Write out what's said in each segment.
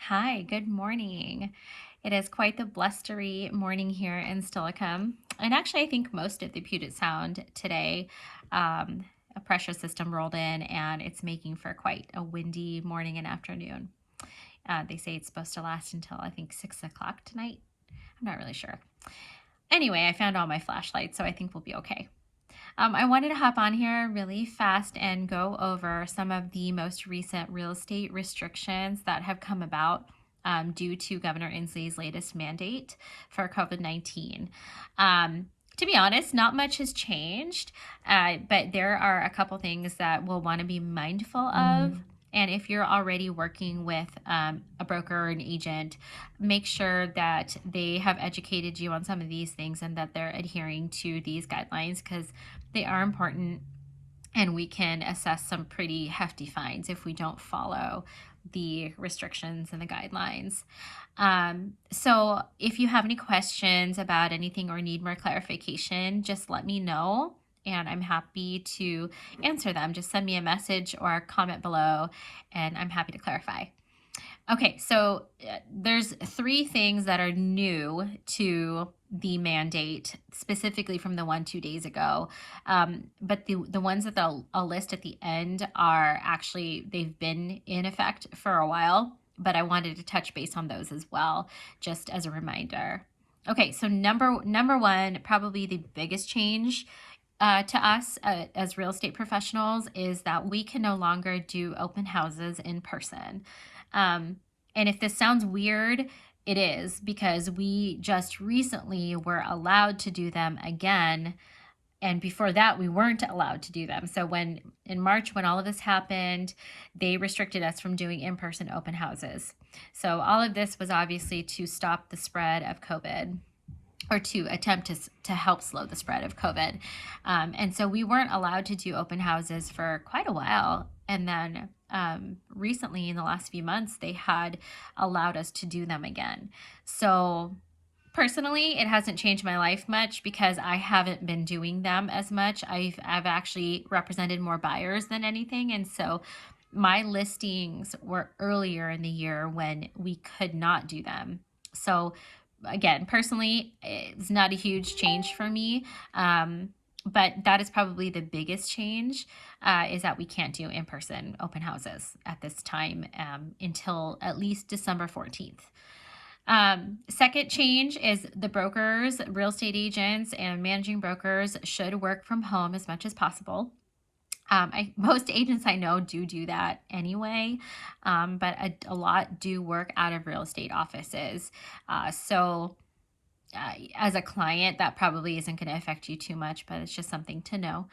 Hi, good morning. It is quite the blustery morning here in Stillicum. And actually, I think most of the Puget Sound today, um, a pressure system rolled in and it's making for quite a windy morning and afternoon. They say it's supposed to last until I think 6 o'clock tonight. I'm not really sure. Anyway, I found all my flashlights, so I think we'll be okay. I wanted to hop on here really fast and go over some of the most recent real estate restrictions that have come about due to Governor Inslee's latest mandate for COVID-19. To be honest, not much has changed, but there are a couple things that we'll want to be mindful of. And if you're already working with a broker or an agent, make sure that they have educated you on some of these things and that they're adhering to these guidelines because they are important and we can assess some pretty hefty fines if we don't follow the restrictions and the guidelines. So if you have any questions about anything or need more clarification, just let me know and I'm happy to answer them. Just send me a message or comment below and I'm happy to clarify. Okay, so there's three things that are new to the mandate, specifically from the one 2 days ago. But the ones that I'll list at the end are actually, they've been in effect for a while, but I wanted to touch base on those as well, just as a reminder. Okay, so number one, probably the biggest change to us as real estate professionals is that we can no longer do open houses in person. Um, and if this sounds weird, it is because we just recently were allowed to do them again. And before that, we weren't allowed to do them. So when in March, when all of this happened, they restricted us from doing in-person open houses. So all of this was obviously to stop the spread of COVID or to attempt to help slow the spread of COVID. And so we weren't allowed to do open houses for quite a while. And then recently, in the last few months, they had allowed us to do them again. So personally, it hasn't changed my life much because I haven't been doing them as much. I've actually represented more buyers than anything. And so my listings were earlier in the year when we could not do them. So again, personally, it's not a huge change for me. But that is probably the biggest change is that we can't do in-person open houses at this time until at least December 14th. Second change is the brokers, real estate agents, and managing brokers should work from home as much as possible. Most agents I know do that anyway, but a lot do work out of real estate offices. So as a client, that probably isn't going to affect you too much, but it's just something to know.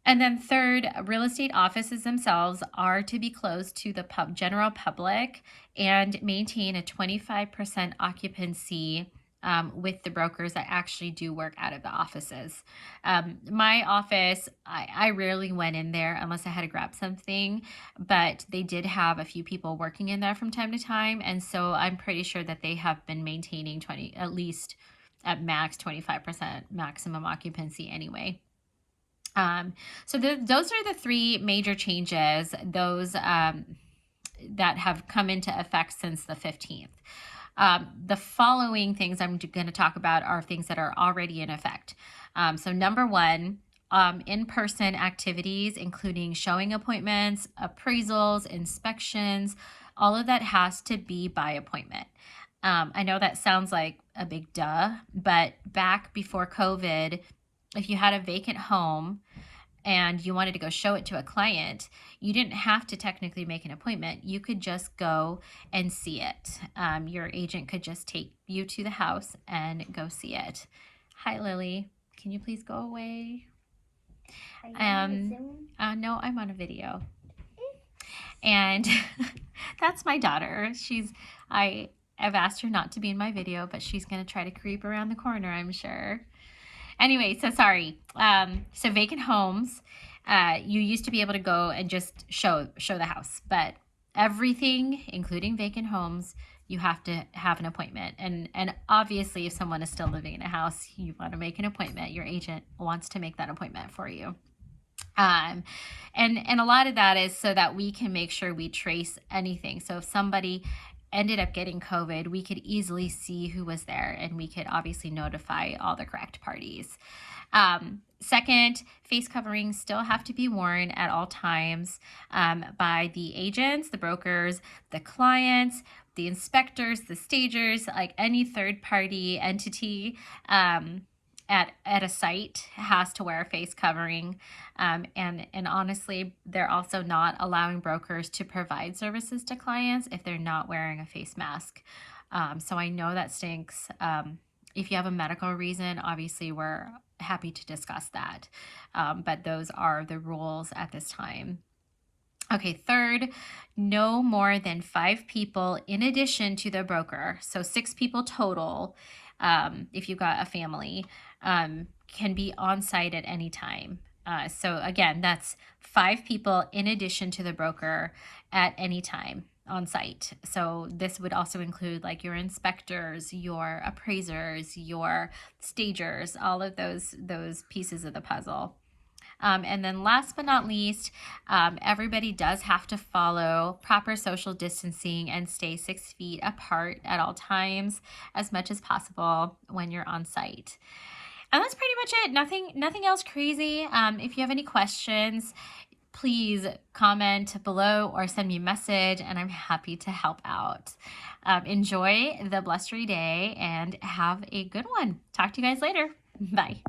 And then third, real estate offices themselves are to be closed to the general public and maintain a 25% occupancy with the brokers that actually do work out of the offices. My office, I rarely went in there unless I had to grab something, but they did have a few people working in there from time to time. And so I'm pretty sure that they have been maintaining at least at max 25% maximum occupancy anyway. So those are the three major changes, those that have come into effect since the 15th. The following things I'm going to talk about are things that are already in effect. So number one, in-person activities, including showing appointments, appraisals, inspections, all of that has to be by appointment. I know that sounds like a big duh, but back before COVID, if you had a vacant home and you wanted to go show it to a client, you didn't have to technically make an appointment. You could just go and see it. Your agent could just take you to the house and go see it. Hi, Lily. Can you please go away? No, I'm on a video. And that's my daughter. I have asked her not to be in my video, but she's going to try to creep around the corner, I'm sure. Anyway, so sorry. So vacant homes, you used to be able to go and just show the house, but everything, including vacant homes, you have to have an appointment. And obviously, if someone is still living in a house, you want to make an appointment. Your agent wants to make that appointment for you. And a lot of that is so that we can make sure we trace anything. So if somebody ended up getting COVID, we could easily see who was there and we could obviously notify all the correct parties. Second, face coverings still have to be worn at all times by the agents, the brokers, the clients, the inspectors, the stagers, like any third party entity. At a site has to wear a face covering, and honestly, they're also not allowing brokers to provide services to clients if they're not wearing a face mask. So I know that stinks. If you have a medical reason, obviously we're happy to discuss that, but those are the rules at this time. Okay, third, no more than 5 people in addition to the broker. So 6 people total, if you've got a family, can be on site at any time. So again, that's 5 people in addition to the broker at any time on site. So this would also include like your inspectors, your appraisers, your stagers, all of those pieces of the puzzle. And then last but not least, everybody does have to follow proper social distancing and stay 6 feet apart at all times as much as possible when you're on site. And that's pretty much it. Nothing else crazy. If you have any questions, please comment below or send me a message and I'm happy to help out. Enjoy the blustery day and have a good one. Talk to you guys later. Bye.